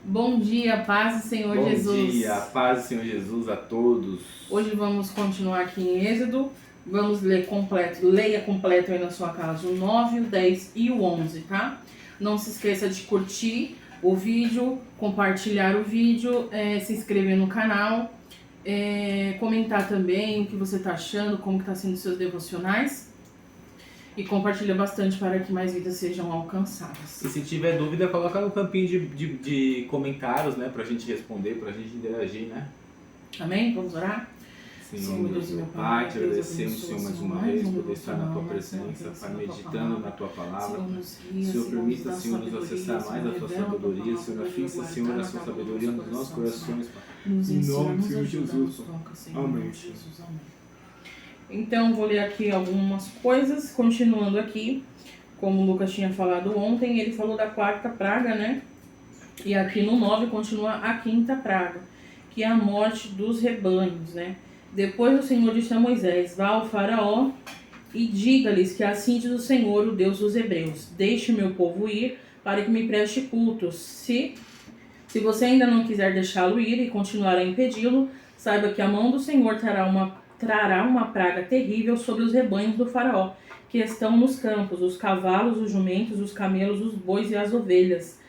Bom dia, paz do Senhor Jesus. Bom dia, paz do Senhor Jesus a todos. Hoje vamos continuar aqui em Êxodo. Vamos ler completo, leia completo aí na sua casa o 9, o 10 e o 11, tá? Não se esqueça de curtir o vídeo, compartilhar o vídeo, se inscrever no canal, comentar também o que você está achando, como que tá sendo os seus devocionais. E compartilha bastante para que mais vidas sejam alcançadas. E se tiver dúvida, coloca no campinho de comentários, né? Pra gente responder, pra gente interagir, né? Amém? Vamos orar? Senhor Deus, meu Pai, te agradecemos, Senhor, mais uma vez por poder estar na Tua presença, Pai, meditando na Tua palavra. Senhor, permita, Senhor, nos acessar mais a Tua sabedoria, Senhor, fixa, Senhor, a Sua sabedoria nos nossos corações, Pai. Em nome do Senhor Jesus, Amém. Então, vou ler aqui algumas coisas, continuando aqui, como o Lucas tinha falado ontem, ele falou da quarta praga, né? E aqui no 9 continua a quinta praga, que é a morte dos rebanhos, né? Depois o Senhor disse a Moisés: vá ao faraó e diga-lhes que assim diz o Senhor, o Deus dos hebreus: deixe o meu povo ir para que me preste cultos. Se você ainda não quiser deixá-lo ir e continuar a impedi-lo, saiba que a mão do Senhor trará uma praga terrível sobre os rebanhos do faraó, que estão nos campos, os cavalos, os jumentos, os camelos, os bois e as ovelhas.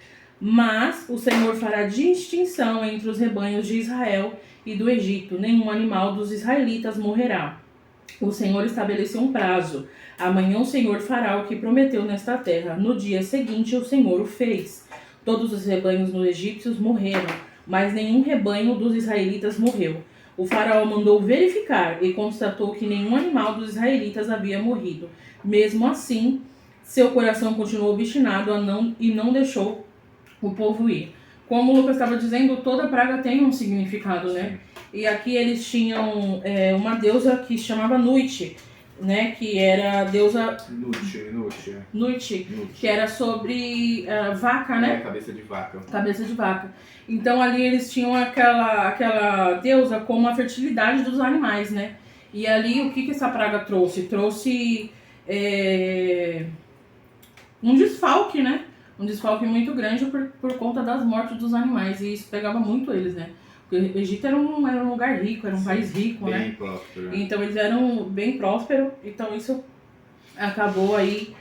Mas o Senhor fará distinção entre os rebanhos de Israel e do Egito. Nenhum animal dos israelitas morrerá. O Senhor estabeleceu um prazo. Amanhã o Senhor fará o que prometeu nesta terra. No dia seguinte o Senhor o fez. Todos os rebanhos dos egípcios morreram, mas nenhum rebanho dos israelitas morreu. O faraó mandou verificar e constatou que nenhum animal dos israelitas havia morrido. Mesmo assim, seu coração continuou obstinado e não deixou o povo ir. Como o Lucas estava dizendo, toda praga tem um significado, né? E aqui eles tinham uma deusa que se chamava Nuit, né? Que era a deusa... Nuit, que era sobre vaca, né? Cabeça de vaca. Cabeça de vaca. Então ali eles tinham aquela deusa como a fertilidade dos animais, né? E ali o que essa praga trouxe? Trouxe um desfalque, né? Um desfalque muito grande por conta das mortes dos animais. E isso pegava muito eles, né? Porque o Egito era um lugar rico, era um país rico, bem, né? Bem próspero. Então eles eram bem prósperos. Então isso acabou aí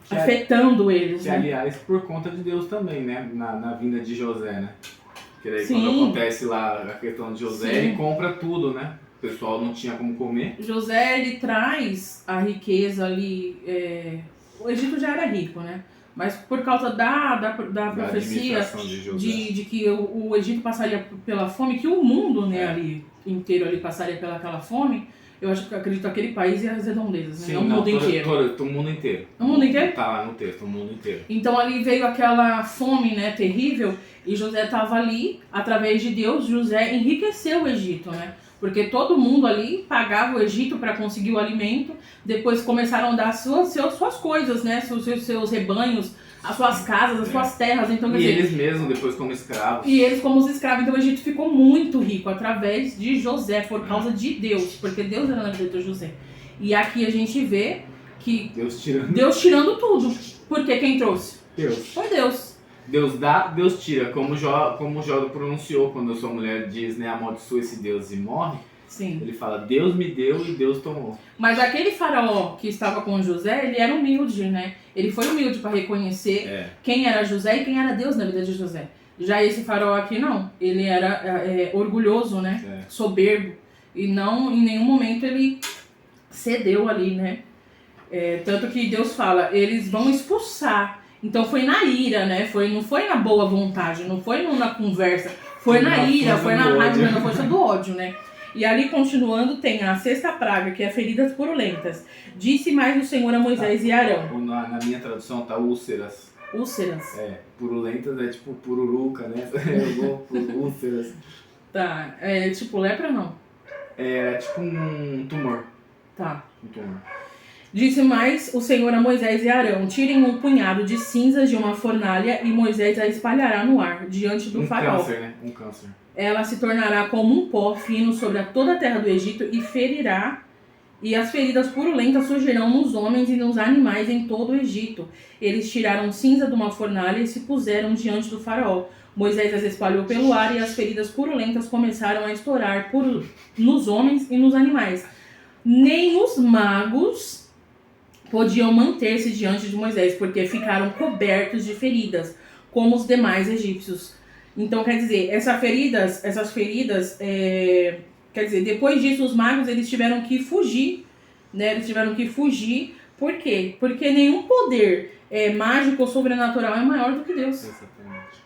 afetando eles, né? Aliás, por conta de Deus também, né? Na vinda de José, né? Porque daí Sim. Quando acontece lá a questão de José, Sim. Ele compra tudo, né? O pessoal não tinha como comer. José, ele traz a riqueza ali. O Egito já era rico, né? Mas por causa da profecia de que o Egito passaria pela fome, que o mundo, né, ali inteiro ali passaria pelaquela fome, acredito que aquele país e as redondezas, né? Sim, não o mundo inteiro. O mundo inteiro. O mundo inteiro? Tá lá no texto, o mundo inteiro. Então ali veio aquela fome, né, terrível, e José estava ali, através de Deus, José enriqueceu o Egito, né? Porque todo mundo ali pagava o Egito para conseguir o alimento, depois começaram a dar suas coisas, né? Seus rebanhos, as suas casas, as suas terras. Então, e eles mesmos, depois como escravos. E eles como os escravos. Então o Egito ficou muito rico através de José, por causa de Deus, porque Deus era na vida de José. E aqui a gente vê que Deus tirando tudo. Porque quem trouxe? Deus. Foi Deus. Deus dá, Deus tira. Como Jó pronunciou quando a sua mulher diz, né, amaldiçoa esse Deus e morre. Sim. Ele fala, Deus me deu e Deus tomou. Mas aquele faraó que estava com José, ele era humilde, né? Ele foi humilde para reconhecer quem era José e quem era Deus na vida de José. Já esse faraó aqui não. Ele era orgulhoso, né? Soberbo. E não, em nenhum momento ele cedeu ali, né? Tanto que Deus fala, eles vão expulsar. Então foi na ira, né? Não foi na boa vontade, não foi na conversa. Foi na ira, foi na raiva, na força do ódio, né? E ali, continuando, tem a sexta praga, que é feridas purulentas. Disse mais o Senhor a Moisés e Arão. Na minha tradução tá úlceras. Úlceras? Purulentas é tipo pururuca, né? Úlceras. Tá, tipo lepra não? É tipo um tumor. Tá. Um tumor. Disse mais o Senhor a Moisés e Arão: tirem um punhado de cinzas de uma fornalha e Moisés a espalhará no ar, diante do faraó. Câncer, né? Um câncer. Ela se tornará como um pó fino sobre toda a terra do Egito e ferirá E as feridas purulentas surgirão nos homens e nos animais em todo o Egito. Eles tiraram cinza de uma fornalha e se puseram diante do faraó. Moisés as espalhou pelo ar e as feridas purulentas começaram a estourar nos homens e nos animais. Nem os magos podiam manter-se diante de Moisés, porque ficaram cobertos de feridas, como os demais egípcios. Então, quer dizer, essas feridas, quer dizer, depois disso, os magos, eles tiveram que fugir, né? Eles tiveram que fugir. Por quê? Porque nenhum poder mágico ou sobrenatural é maior do que Deus. Exatamente.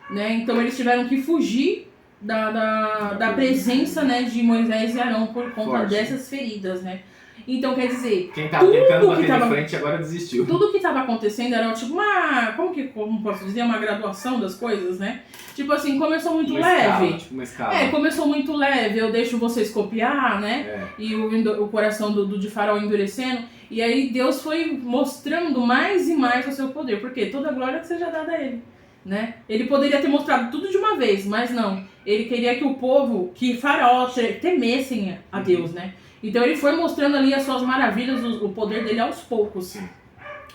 Né? Então, eles tiveram que fugir da presença, né, de Moisés e Arão por conta dessas feridas, né? Então, quer dizer, quem tava tentando bater de frente agora desistiu. Tudo que estava acontecendo era tipo uma... Como posso dizer? Uma graduação das coisas, né? Tipo assim, começou muito leve. Uma escala. Começou muito leve, eu deixo vocês copiar, né? E o coração de Faraó endurecendo. E aí Deus foi mostrando mais e mais o seu poder. Porque toda a glória seja dada a ele, né? Ele poderia ter mostrado tudo de uma vez, mas não. Ele queria que o povo, que Faraó temessem a Deus, né? Então ele foi mostrando ali as suas maravilhas, o poder dele aos poucos. Sim.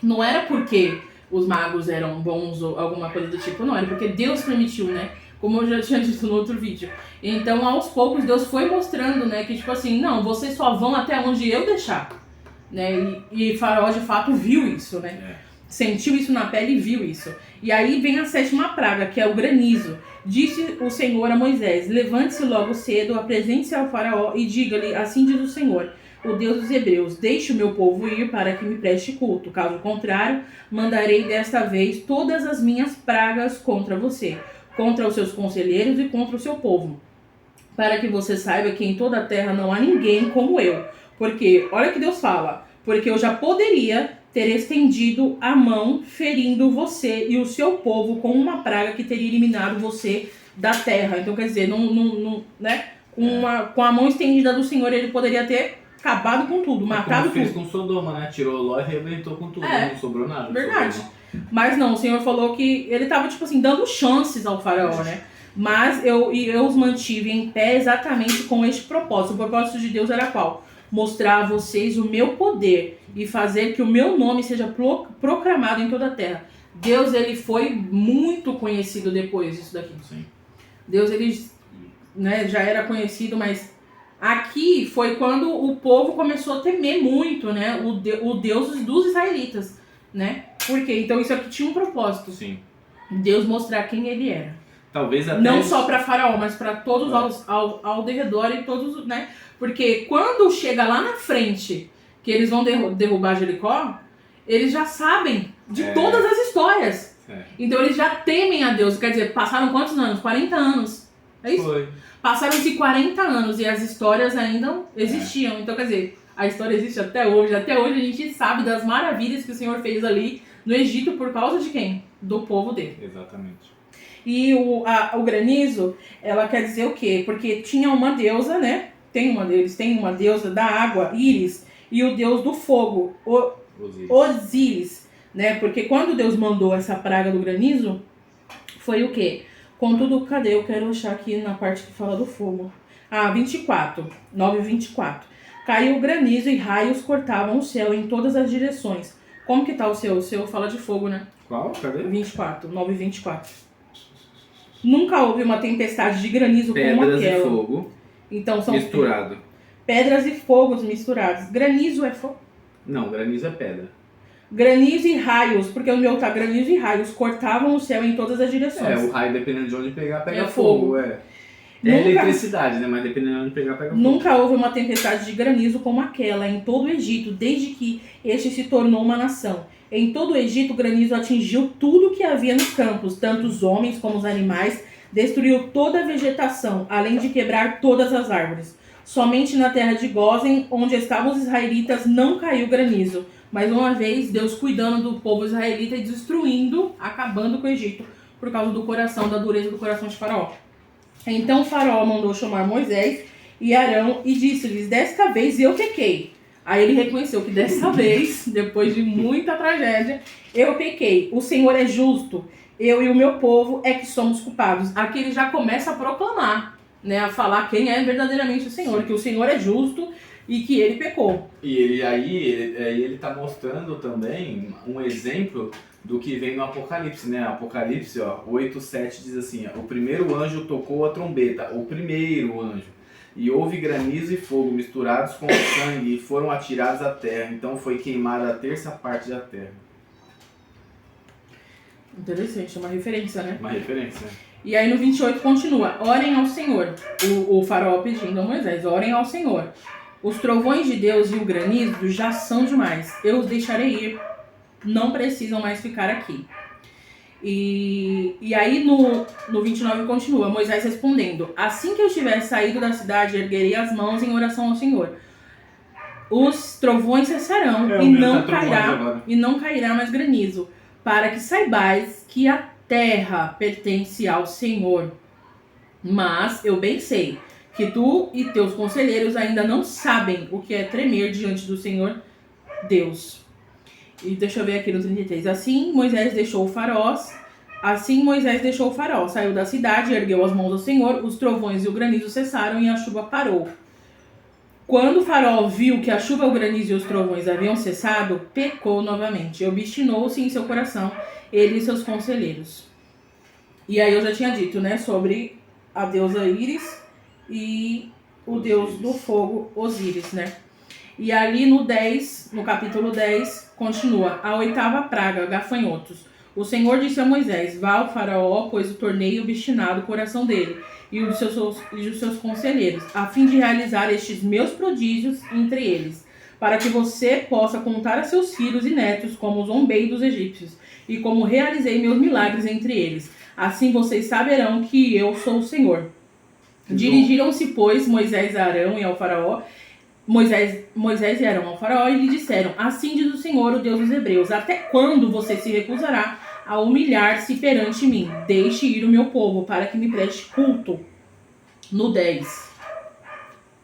Não era porque os magos eram bons ou alguma coisa do tipo, não. Era porque Deus permitiu, né? Como eu já tinha dito no outro vídeo. Então aos poucos Deus foi mostrando, né? Que tipo assim, não, vocês só vão até onde eu deixar. Né? E Faraó de fato viu isso, né? Sentiu isso na pele e viu isso. E aí vem a 7ª praga, que é o granizo. Disse o Senhor a Moisés: levante-se logo cedo, apresente-se ao faraó e diga-lhe, assim diz o Senhor, o Deus dos Hebreus, deixe o meu povo ir para que me preste culto. Caso contrário, mandarei desta vez todas as minhas pragas contra você, contra os seus conselheiros e contra o seu povo, para que você saiba que em toda a terra não há ninguém como eu. Porque, olha o que Deus fala, porque eu já poderia ter estendido a mão, ferindo você e o seu povo com uma praga que teria eliminado você da terra. Então, quer dizer, né? Com a mão estendida do Senhor, ele poderia ter acabado com tudo, matado tudo. Fez com Sodoma, né? Tirou Ló e arrebentou com tudo, não sobrou nada. Verdade. Mas não, o Senhor falou que ele estava, tipo assim, dando chances ao faraó, né? Mas eu os mantive em pé exatamente com este propósito. O propósito de Deus era qual? Mostrar a vocês o meu poder e fazer que o meu nome seja proclamado em toda a terra. Deus, ele foi muito conhecido depois disso daqui. Sim. Deus, ele, né, já era conhecido, mas aqui foi quando o povo começou a temer muito, né, o Deus dos israelitas, né? Por quê? Então isso aqui tinha um propósito. Sim. Deus mostrar quem ele era. Talvez até não só para Faraó, mas para todos ao redor e todos, né? Porque quando chega lá na frente, que eles vão derrubar Jericó, eles já sabem de todas as histórias. Então eles já temem a Deus. Quer dizer, passaram quantos anos? 40 anos. É isso? Foi. Passaram-se 40 anos e as histórias ainda existiam. Então, quer dizer, a história existe até hoje. Até hoje a gente sabe das maravilhas que o Senhor fez ali no Egito por causa de quem? Do povo dele. Exatamente. E o granizo, ela quer dizer o quê? Porque tinha uma deusa, né? Eles têm uma deusa da água, Íris, e o deus do fogo, Osíris, né? Porque quando Deus mandou essa praga do granizo, foi o quê? Contudo, cadê? Eu quero achar aqui na parte que fala do fogo. 24, 9:24. Caiu o granizo e raios cortavam o céu em todas as direções. Como que tá o seu? O seu fala de fogo, né? Qual? Cadê? 24, 9:24. Nunca houve uma tempestade de granizo como aquela. Pedras e fogo. Então são misturado. Pedras e fogos misturados. Granizo é fogo? Não, granizo é pedra. Granizo e raios, porque o meu tá granizo e raios, cortavam o céu em todas as direções. O raio, dependendo de onde pegar, pega fogo. Eletricidade, né? Mas dependendo de onde pegar, pega fogo. Nunca houve uma tempestade de granizo como aquela em todo o Egito, desde que este se tornou uma nação. Em todo o Egito, o granizo atingiu tudo que havia nos campos, tanto os homens como os animais, destruiu toda a vegetação, além de quebrar todas as árvores. Somente na terra de Gósen, onde estavam os israelitas, não caiu granizo. Mais uma vez, Deus cuidando do povo israelita e destruindo, acabando com o Egito, por causa do coração, da dureza do coração de Faraó. Então Faraó mandou chamar Moisés e Arão e disse-lhes: desta vez eu pequei. Aí ele reconheceu que dessa vez, depois de muita tragédia, eu pequei. O Senhor é justo, eu e o meu povo é que somos culpados. Aqui ele já começa a proclamar, né, a falar quem é verdadeiramente o Senhor, que o Senhor é justo e que ele pecou. E ele tá mostrando também um exemplo do que vem no Apocalipse, né? Apocalipse, 8:7 diz assim, o primeiro anjo tocou a trombeta, o primeiro anjo, e houve granizo e fogo misturados com sangue e foram atirados à terra, então foi queimada a terça parte da terra. Interessante, é uma referência, né? Uma referência. E aí no 28 continua, orem ao Senhor, o faraó pedindo a Moisés, orem ao Senhor. Os trovões de Deus e o granizo já são demais, eu os deixarei ir, não precisam mais ficar aqui. E aí no 29 continua, Moisés respondendo, assim que eu tiver saído da cidade, erguerei as mãos em oração ao Senhor. Os trovões cessarão e não cairá mais granizo, para que saibais que a terra pertence ao Senhor. Mas eu bem sei que tu e teus conselheiros ainda não sabem o que é tremer diante do Senhor Deus. E deixa eu ver aqui no 33. Assim Moisés deixou o faraó, saiu da cidade, ergueu as mãos ao Senhor, os trovões e o granizo cessaram e a chuva parou. Quando o faraó viu que a chuva, o granizo e os trovões haviam cessado, pecou novamente, obstinou-se em seu coração, ele e seus conselheiros. E aí eu já tinha dito, né, sobre a deusa Íris e o deus do fogo, Osíris, né? E ali no capítulo 10, continua, a 8ª praga, gafanhotos. O Senhor disse a Moisés, vá ao faraó, pois o tornei obstinado o coração dele e os seus conselheiros, a fim de realizar estes meus prodígios entre eles, para que você possa contar a seus filhos e netos como zombei dos egípcios, e como realizei meus milagres entre eles. Assim vocês saberão que eu sou o Senhor. Dirigiram-se, pois, Moisés e Arão e ao faraó, Moisés e Arão ao faraó e lhe disseram, assim diz o Senhor, o Deus dos hebreus, até quando você se recusará a humilhar-se perante mim? Deixe ir o meu povo para que me preste culto. No 10.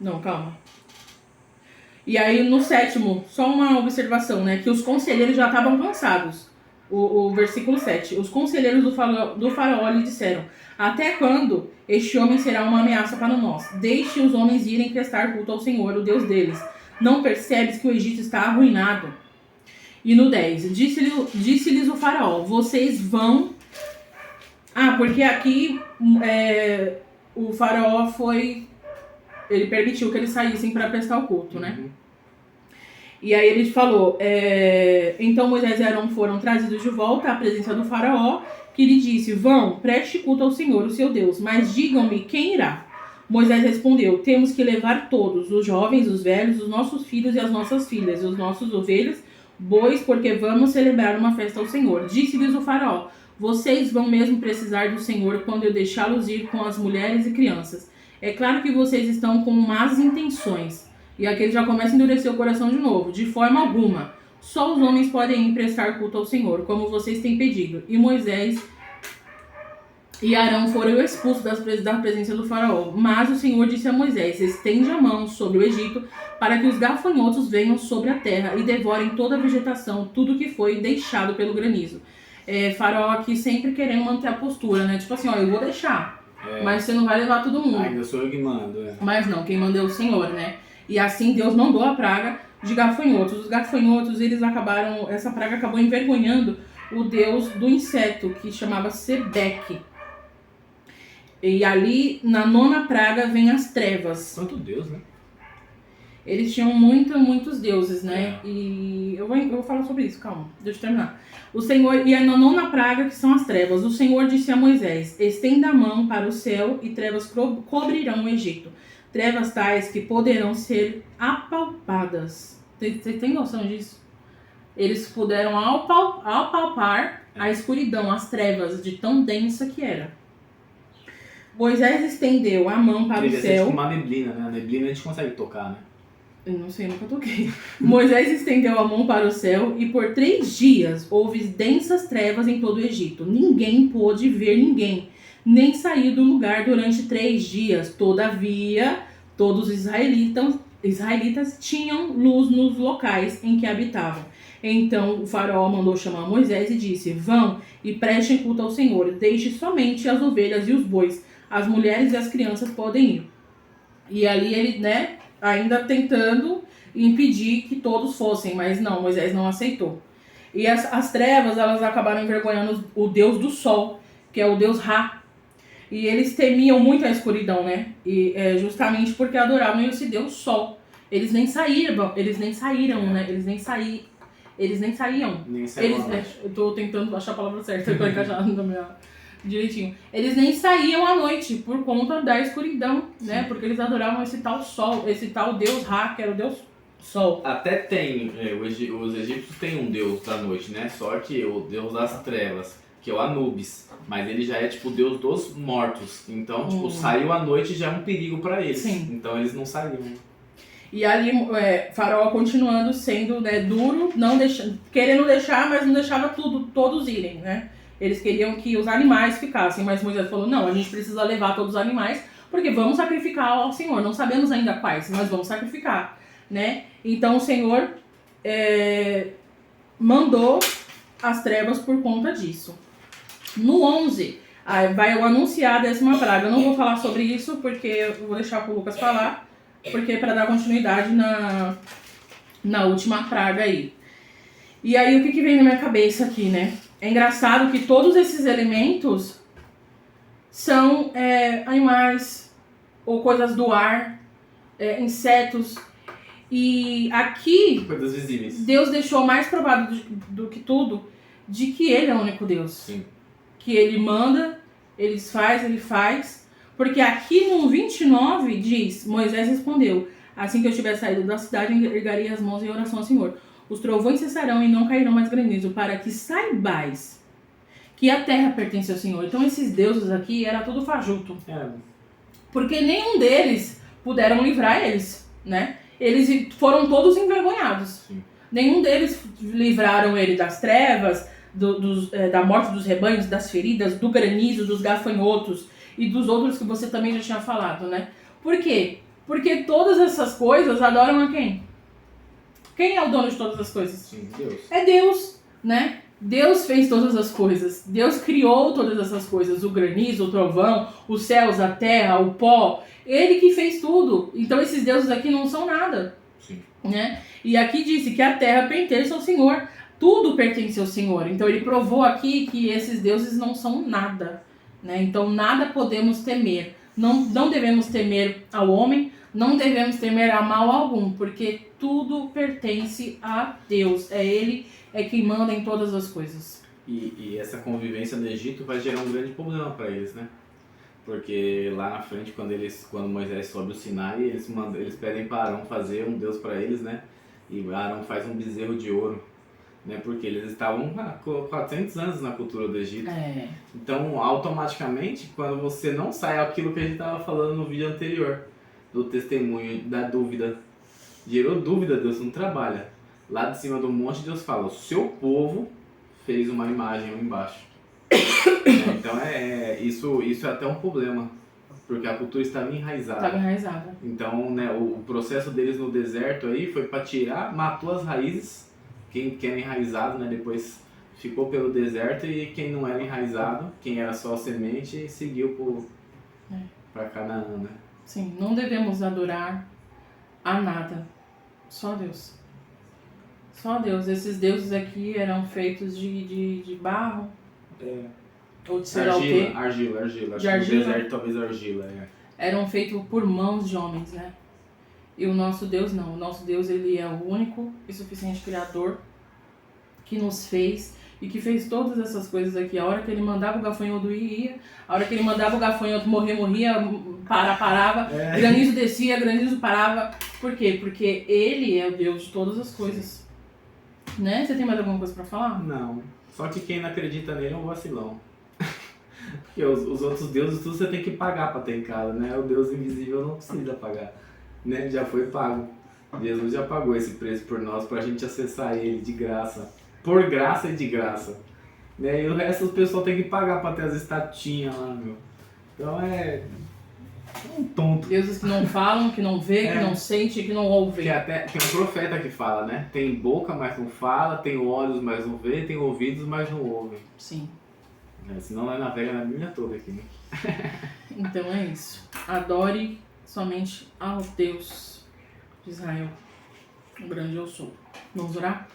Não, calma. E aí no 7º, só uma observação, né? Que os conselheiros já estavam cansados. O versículo 7. Os conselheiros do faraó lhe disseram, até quando este homem será uma ameaça para nós? Deixe os homens irem prestar culto ao Senhor, o Deus deles. Não percebes que o Egito está arruinado? E no 10, disse-lhes o faraó, vocês vão... porque aqui o faraó ele permitiu que eles saíssem para prestar o culto, né? E aí ele falou, então Moisés e Arão foram trazidos de volta à presença do faraó, que lhe disse, vão, preste culto ao Senhor, o seu Deus, mas digam-me quem irá. Moisés respondeu, temos que levar todos, os jovens, os velhos, os nossos filhos e as nossas filhas, os nossos ovelhas, bois, porque vamos celebrar uma festa ao Senhor. Disse-lhes o faraó, vocês vão mesmo precisar do Senhor quando eu deixá-los ir com as mulheres e crianças. É claro que vocês estão com más intenções. E aqui ele já começa a endurecer o coração de novo. De forma alguma. Só os homens podem ir prestar culto ao Senhor, como vocês têm pedido. E Moisés e Arão foram expulsos da presença do faraó. Mas o Senhor disse a Moisés, estende a mão sobre o Egito, para que os gafanhotos venham sobre a terra e devorem toda a vegetação, tudo que foi deixado pelo granizo. Faraó aqui sempre querendo manter a postura, né? Tipo assim, eu vou deixar, mas você não vai levar todo mundo. Ainda sou eu que mando. Mas não, quem manda é o Senhor, né? E assim Deus mandou a praga de gafanhotos. Os gafanhotos, essa praga acabou envergonhando o deus do inseto, que chamava Sebeque. E ali, na 9ª praga, vem as trevas. Quanto Deus, né? Eles tinham muitos deuses, né? E eu vou falar sobre isso, calma, deixa eu terminar. O Senhor, e a 9ª praga, que são as trevas. O Senhor disse a Moisés, estenda a mão para o céu e trevas cobrirão o Egito. Trevas tais que poderão ser apalpadas. Você tem noção disso? Eles puderam apalpar a escuridão, as trevas, de tão densa que era. Moisés estendeu a mão para o céu. Ser tipo uma neblina, né? A neblina a gente consegue tocar, né? Eu não sei, nunca toquei. Moisés estendeu a mão para o céu e por 3 dias houve densas trevas em todo o Egito. Ninguém pôde ver ninguém, nem sair do lugar durante 3 dias. Todavia, todos os israelitas tinham luz nos locais em que habitavam. Então o faraó mandou chamar Moisés e disse, vão e prestem culto ao Senhor, deixe somente as ovelhas e os bois, as mulheres e as crianças podem ir. E ali ele, ainda tentando impedir que todos fossem, mas não, Moisés não aceitou. E as trevas, elas acabaram envergonhando o Deus do sol, que é o Deus Ra. E eles temiam muito a escuridão, né? E justamente porque adoravam esse Deus Sol. Eles nem saíram, né? Eles nem saíam. Eu tô tentando achar a palavra certa pra encaixar no meu direitinho. Eles nem saíam à noite por conta da escuridão, né? Porque eles adoravam esse tal Sol, esse tal Deus Ra, que era o Deus Sol. Até tem, os egípcios têm um Deus da noite, né? Só que o Deus das trevas, que é o Anubis. Mas ele já é tipo o Deus dos mortos. Então, tipo, saiu à noite já é um perigo pra eles. Sim. Então eles não saíam. E ali, Faraó continuando sendo, né, duro, querendo deixar, mas não deixava todos irem, né? Eles queriam que os animais ficassem, mas Moisés falou, não, a gente precisa levar todos os animais, porque vamos sacrificar ao Senhor. Não sabemos ainda quais, mas vamos sacrificar, né? Então o Senhor mandou as trevas por conta disso. No 11, vai anunciar a 10ª praga. Eu não vou falar sobre isso, porque eu vou deixar pro Lucas falar, porque é para dar continuidade na última praga aí. E aí, o que vem na minha cabeça aqui, né? É engraçado que todos esses elementos são animais ou coisas do ar, insetos. E aqui, coisas visíveis. Deus deixou mais provado do que tudo de que Ele é o único Deus. Sim. Que Ele manda, Ele faz. Porque aqui no 29 diz, Moisés respondeu, assim que eu tiver saído da cidade, erguerei as mãos em oração ao Senhor. Os trovões cessarão e não cairão mais granizo, para que saibais que a terra pertence ao Senhor. Então esses deuses aqui era tudo fajuto. Porque nenhum deles puderam livrar eles, né? Eles foram todos envergonhados. Sim. Nenhum deles livraram ele das trevas, da morte dos rebanhos, das feridas, do granizo, dos gafanhotos e dos outros que você também já tinha falado, né? Por quê? Porque todas essas coisas adoram a quem? Quem é o dono de todas as coisas? Sim, Deus. É Deus, né? Deus fez todas as coisas. Deus criou todas essas coisas. O granizo, o trovão, os céus, a terra, o pó. Ele que fez tudo. Então esses deuses aqui não são nada. Sim. Né? E aqui disse que a terra pertence ao Senhor. Tudo pertence ao Senhor. Então ele provou aqui que esses deuses não são nada. Né? Então nada podemos temer. Não devemos temer ao homem. Não devemos temer a mal algum. Porque tudo pertence a Deus. É Ele quem manda em todas as coisas. E essa convivência no Egito vai gerar um grande problema para eles, né? Porque lá na frente, quando Moisés sobe o Sinai, eles pedem para Arão fazer um Deus para eles, né? E Arão faz um bezerro de ouro, né? Porque eles estavam há 400 anos na cultura do Egito. Então, automaticamente, quando você não sai aquilo que a gente estava falando no vídeo anterior, do testemunho, da dúvida, gerou dúvida, Deus não trabalha. Lá de cima do monte, Deus fala, o seu povo fez uma imagem lá embaixo. Então isso é até um problema, porque a cultura estava enraizada. Então, né, o processo deles no deserto aí foi para tirar, matou as raízes, quem era enraizado, né, depois ficou pelo deserto, e quem não era enraizado, quem era só semente, seguiu para Canaã, né? Sim, não devemos adorar a nada, só Deus. Só Deus. Esses deuses aqui eram feitos de barro. Ou de sei lá o quê. Argila. Acho de argila. No deserto talvez argila. Eram feitos por mãos de homens, né? E o nosso Deus não. O nosso Deus, ele é o único e suficiente Criador que nos fez e que fez todas essas coisas aqui. A hora que ele mandava o gafanhoto ia. A hora que ele mandava o gafanhoto morria, parava. Granizo descia, granizo parava. Por quê? Porque ele é o Deus de todas as coisas. Né? Você tem mais alguma coisa pra falar? Não. Só que quem não acredita nele é um vacilão. Porque os outros deuses, tudo você tem que pagar pra ter em casa, né? O Deus invisível não precisa pagar. Né? Já foi pago. Jesus já pagou esse preço por nós, pra gente acessar ele de graça. Por graça e de graça. Né? E o resto o pessoal tem que pagar pra ter as estatinhas lá, meu. Então é um tonto. Deuses que não falam, que não vê, que não sente, que não ouve. Que até tem um profeta que fala, né? Tem boca, mas não fala, tem olhos, mas não vê, tem ouvidos, mas não ouve. Sim. Senão nós navega na Bíblia toda aqui, né? Então é isso. Adore somente ao Deus de Israel, o grande eu sou. Vamos orar?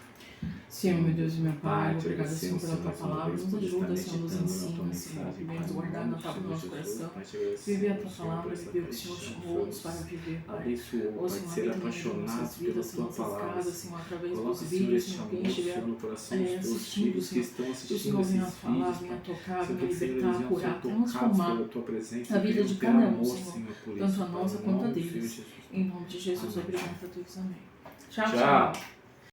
Senhor, meu Deus e meu Pai, obrigado, Senhor, pela Tua palavra. Nos ajuda, Senhor, nos ensina, Senhor, que venhamos guardar na tábua do nosso coração. Viver a Tua palavra, viver o que o Senhor chamou-nos para viver, Pai. Ou, Senhor, ser apaixonado pela Tua palavra. Senhor, através dos vídeos, Senhor, quem estiver assistindo, Senhor, que o Senhor venha falar, venha tocar, venha libertar, curar, transformar a vida de cada um, Senhor, tanto a nossa quanto a deles. Em nome de Jesus, obrigado a todos. Amém. Tchau, tchau.